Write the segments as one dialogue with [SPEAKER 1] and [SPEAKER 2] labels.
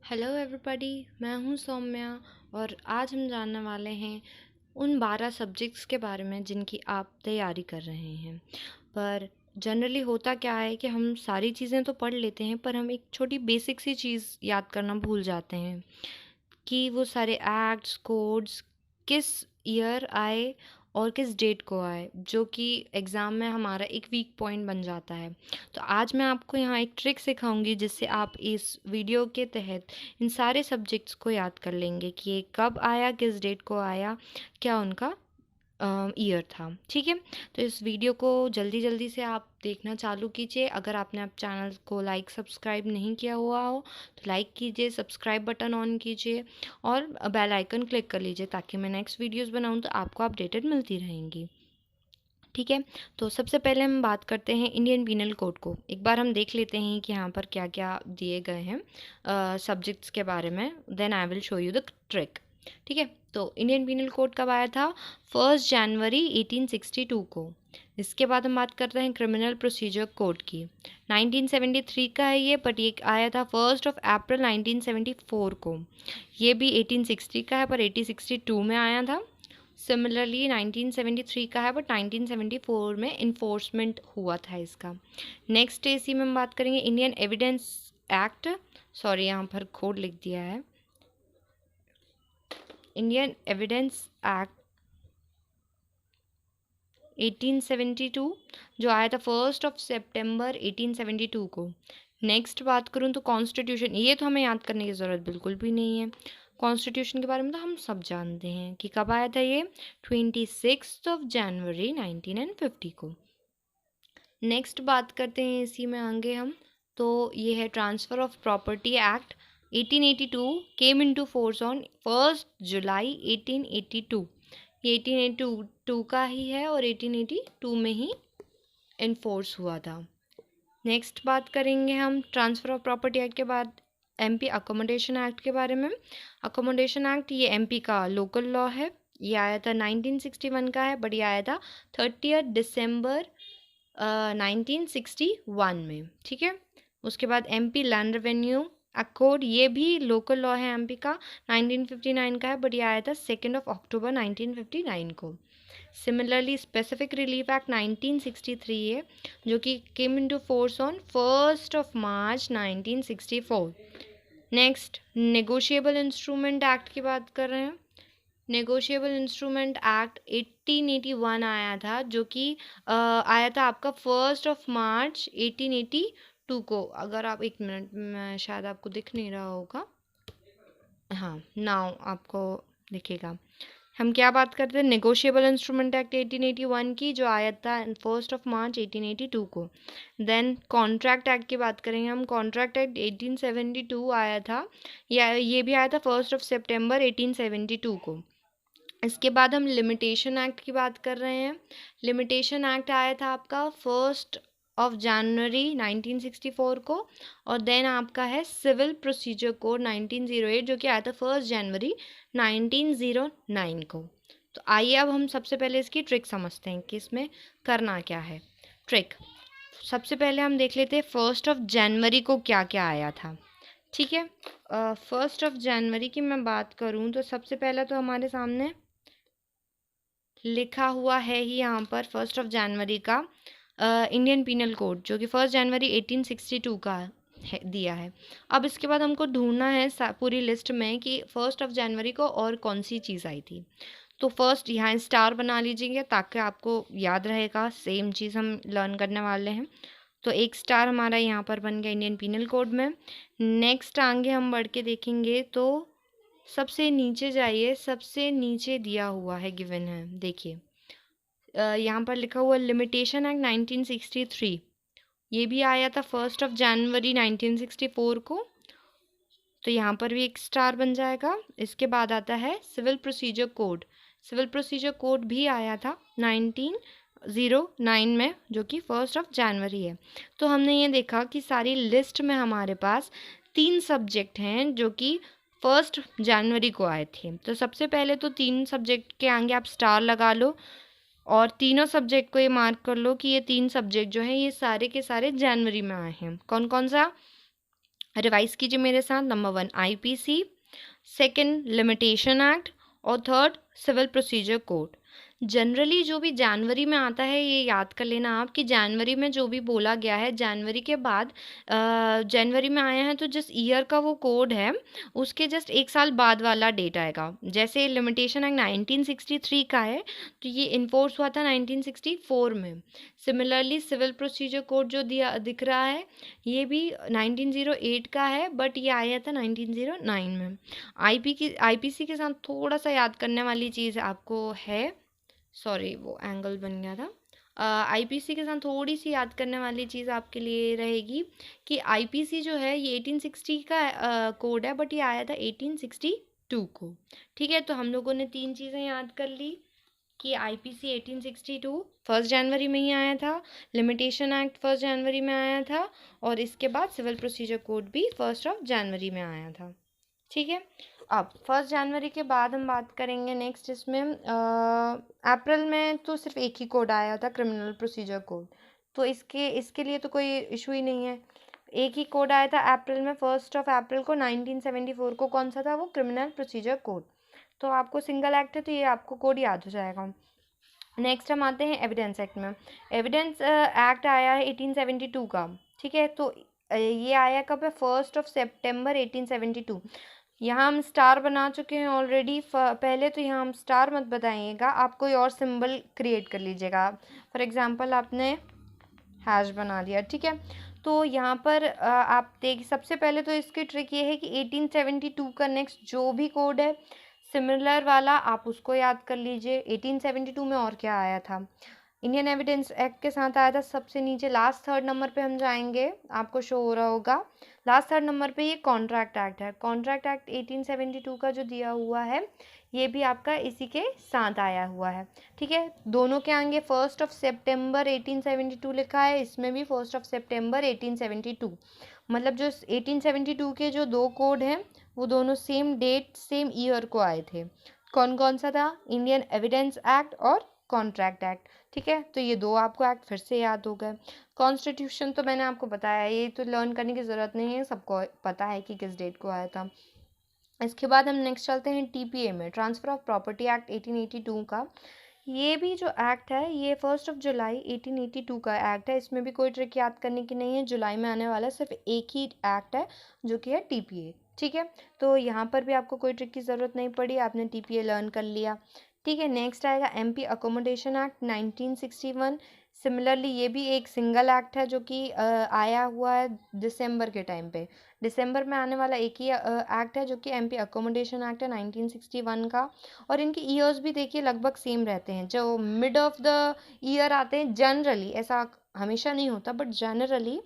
[SPEAKER 1] Hello everybody, मैं हूँ सौम्या और आज हम जानने वाले हैं उन 12 सब्जेक्ट्स के बारे में जिनकी आप तैयारी कर रहे हैं। पर जनरली होता क्या है कि हम सारी चीज़ें तो पढ़ लेते हैं पर हम एक छोटी बेसिक सी चीज़ याद करना भूल जाते हैं कि वो सारे एक्ट्स कोड्स किस ईयर आए और किस डेट को आए, जो कि एग्ज़ाम में हमारा एक वीक पॉइंट बन जाता है। तो आज मैं आपको यहाँ एक ट्रिक सिखाऊंगी जिससे आप इस वीडियो के तहत इन सारे सब्जेक्ट्स को याद कर लेंगे कि ये कब आया, किस डेट को आया, क्या उनका ईयर था। ठीक है, तो इस वीडियो को जल्दी जल्दी से आप देखना चालू कीजिए। अगर आपने आप चैनल को लाइक सब्सक्राइब नहीं किया हुआ हो तो लाइक कीजिए, सब्सक्राइब बटन ऑन कीजिए और बेल आइकन क्लिक कर लीजिए ताकि मैं नेक्स्ट वीडियोस बनाऊं तो आपको अपडेटेड मिलती रहेंगी। ठीक है, तो सबसे पहले हम बात करते हैं इंडियन पीनल कोड को। एक बार हम देख लेते हैं कि यहाँ पर क्या क्या दिए गए हैं सब्जेक्ट्स के बारे में, then I will show you the trick. ठीक है, तो इंडियन पीनल कोड कब आया था? 1 जनवरी 1862 को। इसके बाद हम बात करते हैं क्रिमिनल प्रोसीजर कोड की। 1973 का है ये, बट ये आया था 1 अप्रैल 1974 को। ये भी 1860 का है पर 1862 में आया था। सिमिलरली 1973 का है बट 1974 में इन्फोर्समेंट हुआ था इसका। नेक्स्ट इसी में हम बात करेंगे इंडियन एविडेंस एक्ट। सॉरी, यहाँ पर कोड लिख दिया है। इंडियन एविडेंस एक्ट 1872 जो आया था 1 सितंबर 1872 को। नेक्स्ट बात करूँ तो कॉन्स्टिट्यूशन, ये तो हमें याद करने की ज़रूरत बिल्कुल भी नहीं है। कॉन्स्टिट्यूशन के बारे में तो हम सब जानते हैं कि कब आया था ये, 26 जनवरी 1950 को। नेक्स्ट बात करते हैं इसी में आगे हम, तो ये है transfer of property act 1882 came into force on 1 जुलाई 1882। ये 1882 का ही है और 1882 में ही इन्फोर्स हुआ था। नेक्स्ट बात करेंगे हम ट्रांसफ़र ऑफ प्रॉपर्टी एक्ट के बाद एमपी अकोमोडेशन एक्ट के बारे में। अकोमोडेशन एक्ट ये एमपी का लोकल लॉ है। ये आया था 1961 का है बट ये आया था 30 दिसंबर 1961 में। ठीक है, उसके बाद एमपी लैंड रेवेन्यू अकॉर्ड, ये भी लोकल लॉ है एमपी का, 1959 का है बट ये आया था 2 अक्टूबर 1959 को। सिमिलरली स्पेसिफिक रिलीफ एक्ट 1963 है जो कि came into force on 1 March 1964। Next negotiable instrument act की बात कर रहे हैं। नेगोशिएबल इंस्ट्रूमेंट एक्ट 1881 आया था जो कि आया था आपका 1 मार्च 1882 को। अगर आप एक मिनट में, शायद आपको दिख नहीं रहा होगा, हाँ नाउ आपको दिखेगा। हम क्या बात करते हैं, नेगोशिएबल इंस्ट्रूमेंट एक्ट 1881 की जो आया था 1 मार्च 1882 को। देन कॉन्ट्रैक्ट एक्ट की बात करेंगे हम। कॉन्ट्रैक्ट एक्ट 1872 आया था, या ये भी आया था 1 सितंबर 1872 को। इसके बाद हम लिमिटेशन एक्ट की बात कर रहे हैं। लिमिटेशन एक्ट आया था आपका 1 जनवरी 1964 को। और देन आपका है सिविल प्रोसीजर कोड 1908 जो कि आया था 1 जनवरी 1909 को। तो आइए अब हम सबसे पहले इसकी ट्रिक समझते हैं कि इसमें करना क्या है। ट्रिक सबसे पहले हम देख लेते हैं 1 जनवरी को क्या क्या आया था। ठीक है, 1 जनवरी की मैं बात करूं तो सबसे पहला तो हमारे सामने लिखा हुआ है ही यहाँ पर 1 जनवरी का इंडियन पीनल कोड जो कि 1 जनवरी 1862 का है, दिया है। अब इसके बाद हमको ढूंढना है पूरी लिस्ट में कि 1 जनवरी को और कौन सी चीज़ आई थी। तो फर्स्ट यहाँ स्टार बना लीजिएगा ताकि आपको याद रहेगा, सेम चीज़ हम लर्न करने वाले हैं। तो एक स्टार हमारा यहाँ पर बन गया इंडियन पीनल कोड में। नेक्स्ट आगे हम बढ़ के देखेंगे तो सबसे नीचे जाइए, सबसे नीचे दिया हुआ है, गिवन है, देखिए यहाँ पर लिखा हुआ लिमिटेशन एक्ट 1963। ये भी आया था 1 जनवरी 1964 को। तो यहाँ पर भी एक स्टार बन जाएगा। इसके बाद आता है civil procedure code. Civil procedure code भी आया था 1909 में जो कि 1 जनवरी है। तो हमने ये देखा कि सारी लिस्ट में हमारे पास 3 सब्जेक्ट हैं जो कि 1 जनवरी को आए थे। तो सबसे पहले तो 3 सब्जेक्ट के आगे आप स्टार लगा लो और तीनों सब्जेक्ट को ये मार्क कर लो कि ये 3 सब्जेक्ट जो हैं ये सारे के सारे जनवरी में आए हैं। कौन कौन सा? रिवाइज कीजिए मेरे साथ। Number 1 IPC, second limitation act और third civil procedure code. Generally जो भी जनवरी में आता है, ये याद कर लेना आप कि जनवरी में जो भी बोला गया है, जनवरी के बाद जनवरी में आया है तो जिस ईयर का वो कोड है उसके जस्ट एक साल बाद वाला डेट आएगा। जैसे लिमिटेशन एक्ट 1963 का है तो ये इन्फोर्स हुआ था 1964 में। सिमिलरली सिविल प्रोसीजर कोड जो दिया दिख रहा है ये भी 1908 का है, बट ये आया था 1909 में। आईपीसी के साथ थोड़ा सा याद करने वाली चीज़ आपको है, सॉरी वो एंगल बन गया था। आईपीसी के साथ थोड़ी सी याद करने वाली चीज़ आपके लिए रहेगी कि आईपीसी जो है ये 1860 का कोड है, बट ये आया था 1862 को। ठीक है, तो हम लोगों ने तीन चीज़ें याद कर ली कि आईपीसी 1862 फर्स्ट जनवरी में ही आया था, लिमिटेशन एक्ट फर्स्ट जनवरी में आया था, और इसके बाद सिविल प्रोसीजर कोड भी 1 जनवरी में आया था। ठीक है, अब 1 जनवरी के बाद हम बात करेंगे नेक्स्ट। इसमें अप्रैल में तो सिर्फ एक ही कोड आया था, क्रिमिनल प्रोसीजर कोड, तो इसके लिए तो कोई इशू ही नहीं है। एक ही कोड आया था अप्रैल में, 1 अप्रैल को 1974 को। कौन सा था वो? Criminal procedure code. तो आपको सिंगल एक्ट है तो ये आपको कोड याद हो जाएगा। नेक्स्ट हम आते हैं एविडेंस एक्ट में। एविडेंस एक्ट आया है 1872 का। ठीक है, तो ये आया कब है? 1 सितंबर 1872। यहाँ हम स्टार बना चुके हैं ऑलरेडी। पहले तो यहाँ हम स्टार मत बताइएगा, आप कोई और सिंबल क्रिएट कर लीजिएगा। फॉर एग्जांपल आपने हैश बना दिया। ठीक है, तो यहाँ पर आप देखिए, सबसे पहले तो इसकी ट्रिक ये है कि 1872 का नेक्स्ट जो भी कोड है सिमिलर वाला आप उसको याद कर लीजिए। 1872 में और क्या आया था? इंडियन एविडेंस एक्ट के साथ आया था सबसे नीचे, लास्ट थर्ड नंबर पे हम जाएंगे, आपको शो हो रहा होगा लास्ट थर्ड नंबर पे, ये कॉन्ट्रैक्ट एक्ट है। कॉन्ट्रैक्ट एक्ट 1872 का जो दिया हुआ है ये भी आपका इसी के साथ आया हुआ है। ठीक है, दोनों के आगे 1 सितंबर 1872 लिखा है, इसमें भी 1 सितंबर 1872। मतलब जो 1872 के जो दो कोड हैं वो दोनों सेम डेट सेम ईयर को आए थे। कौन कौन सा था? इंडियन एविडेंस एक्ट और कॉन्ट्रैक्ट एक्ट। ठीक है, तो ये दो आपको एक्ट फिर से याद हो गए। कॉन्स्टिट्यूशन तो मैंने आपको बताया, ये तो लर्न करने की ज़रूरत नहीं है, सबको पता है कि किस डेट को आया था। इसके बाद हम नेक्स्ट चलते हैं टीपीए में, ट्रांसफ़र ऑफ प्रॉपर्टी एक्ट 1882 का। ये भी जो एक्ट है ये 1 जुलाई 1882 का एक्ट है। इसमें भी कोई ट्रिक याद करने की नहीं है, जुलाई में आने वाला सिर्फ एक ही एक्ट है जो कि है टीपीए। ठीक है, तो यहाँ पर भी आपको कोई ट्रिक की ज़रूरत नहीं पड़ी, आपने टीपीए लर्न कर लिया। ठीक है, नेक्स्ट आएगा एमपी अकोमोडेशन एक्ट 1961। सिमिलरली ये भी एक सिंगल एक्ट है जो कि आया हुआ है दिसंबर के टाइम पे। दिसंबर में आने वाला एक ही एक्ट है जो कि एमपी अकोमोडेशन एक्ट है 1961 का। और इनके ईयर्स भी देखिए लगभग सेम रहते हैं, जो मिड ऑफ द ईयर आते हैं जनरली, ऐसा हमेशा नहीं होता बट जनरली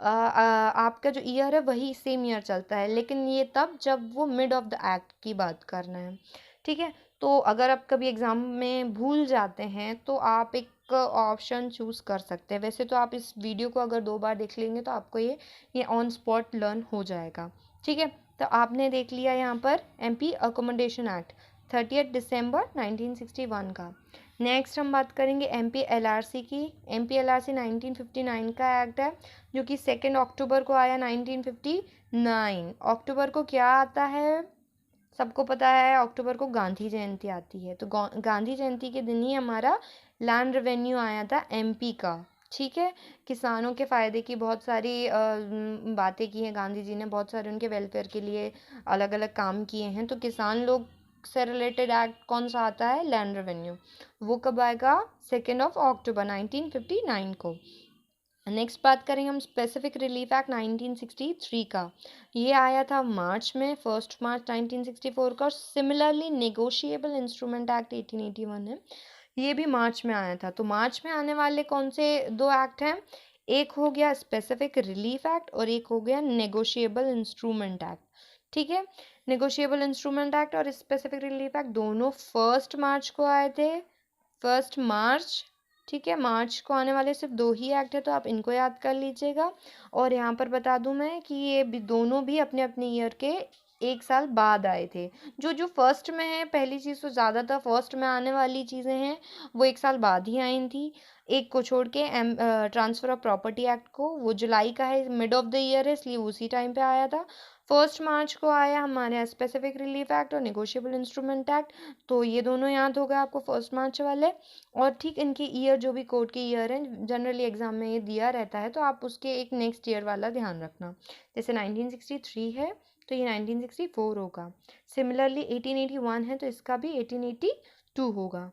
[SPEAKER 1] आपका जो ईयर है वही सेम ईयर चलता है, लेकिन ये तब जब वो मिड ऑफ द एक्ट की बात करना है। ठीक है, तो अगर आप कभी एग्ज़ाम में भूल जाते हैं तो आप एक ऑप्शन चूज़ कर सकते हैं। वैसे तो आप इस वीडियो को अगर 2 बार देख लेंगे तो आपको ये ऑन स्पॉट लर्न हो जाएगा। ठीक है, तो आपने देख लिया यहाँ पर एमपी अकोमोडेशन एक्ट 30 दिसंबर 1961 का। नेक्स्ट हम बात करेंगे एमपी एलआरसी की। एमपी एलआरसी 1959 का एक्ट है जो कि 2 अक्टूबर को आया 1959। अक्टूबर को क्या आता है? सबको पता है, अक्टूबर को गांधी जयंती आती है, तो गांधी जयंती के दिन ही हमारा लैंड रेवेन्यू आया था एमपी का। ठीक है, किसानों के फ़ायदे की बहुत सारी बातें की हैं गांधी जी ने, बहुत सारे उनके वेलफेयर के लिए अलग अलग काम किए हैं। तो किसान लोग से रिलेटेड एक्ट कौन सा आता है? Land revenue. वो कब आएगा? 2 अक्टूबर 1959 को। नेक्स्ट बात करेंगे हम स्पेसिफिक रिलीफ एक्ट 1963 का। ये आया था मार्च में, 1 मार्च 1964 का। और सिमिलरली नेगोशिएबल इंस्ट्रूमेंट एक्ट 1881 है, ये भी मार्च में आया था। तो मार्च में आने वाले कौन से दो एक्ट हैं? एक हो गया स्पेसिफिक रिलीफ एक्ट और एक हो गया नेगोशिएबल इंस्ट्रूमेंट एक्ट। ठीक है, नेगोशिएबल इंस्ट्रूमेंट एक्ट और स्पेसिफिक रिलीफ एक्ट दोनों 1 मार्च को आए थे, 1 मार्च। ठीक है, मार्च को आने वाले सिर्फ दो ही एक्ट है, तो आप इनको याद कर लीजिएगा। और यहाँ पर बता दूं मैं कि ये भी दोनों भी अपने अपने ईयर के एक साल बाद आए थे। जो जो फर्स्ट में है, पहली चीज़ तो ज़्यादातर फर्स्ट में आने वाली चीज़ें हैं वो एक साल बाद ही आई थी। एक को छोड़ के ट्रांसफ़र ऑफ प्रॉपर्टी एक्ट को, वो जुलाई का है, मिड ऑफ द ईयर है, इसलिए उसी टाइम पे आया था। 1 मार्च को आया हमारे यहाँ स्पेसिफिक रिलीफ एक्ट और नेगोशिएबल इंस्ट्रूमेंट एक्ट, तो ये दोनों याद होगा आपको 1 मार्च वाले। और ठीक इनके ईयर जो भी कोर्ट के ईयर हैं जनरली एग्जाम में ये दिया रहता है, तो आप उसके एक नेक्स्ट ईयर वाला ध्यान रखना। जैसे 1963 है तो ये 1964 होगा। सिमिलरली 1881 है तो इसका भी 1882 होगा।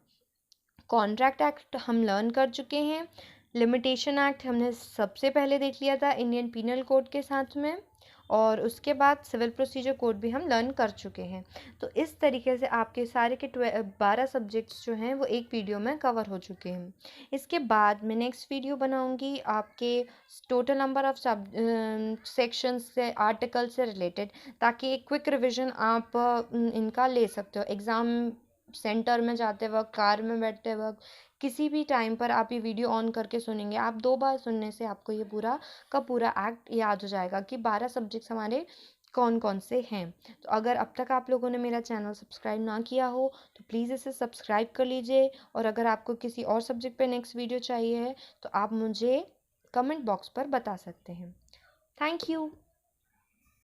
[SPEAKER 1] कॉन्ट्रैक्ट एक्ट हम लर्न कर चुके हैं। लिमिटेशन एक्ट हमने सबसे पहले देख लिया था इंडियन पीनल कोड के साथ में, और उसके बाद सिविल प्रोसीजर कोड भी हम लर्न कर चुके हैं। तो इस तरीके से आपके सारे के 12 सब्जेक्ट्स जो हैं वो एक वीडियो में कवर हो चुके हैं। इसके बाद मैं नेक्स्ट वीडियो बनाऊंगी आपके टोटल नंबर ऑफ सेक्शंस से, आर्टिकल से रिलेटेड, ताकि एक क्विक रिविजन आप इनका ले सकते हो एग्ज़ाम सेंटर में जाते वक्त, कार में बैठते वक्त, किसी भी टाइम पर आप ये वीडियो ऑन करके सुनेंगे। आप 2 बार सुनने से आपको ये पूरा का पूरा एक्ट याद हो जाएगा कि 12 सब्जेक्ट्स हमारे कौन कौन से हैं। तो अगर अब तक आप लोगों ने मेरा चैनल सब्सक्राइब ना किया हो तो प्लीज़ इसे सब्सक्राइब कर लीजिए, और अगर आपको किसी और सब्जेक्ट पे नेक्स्ट वीडियो चाहिए है तो आप मुझे कमेंट बॉक्स पर बता सकते हैं। Thank you.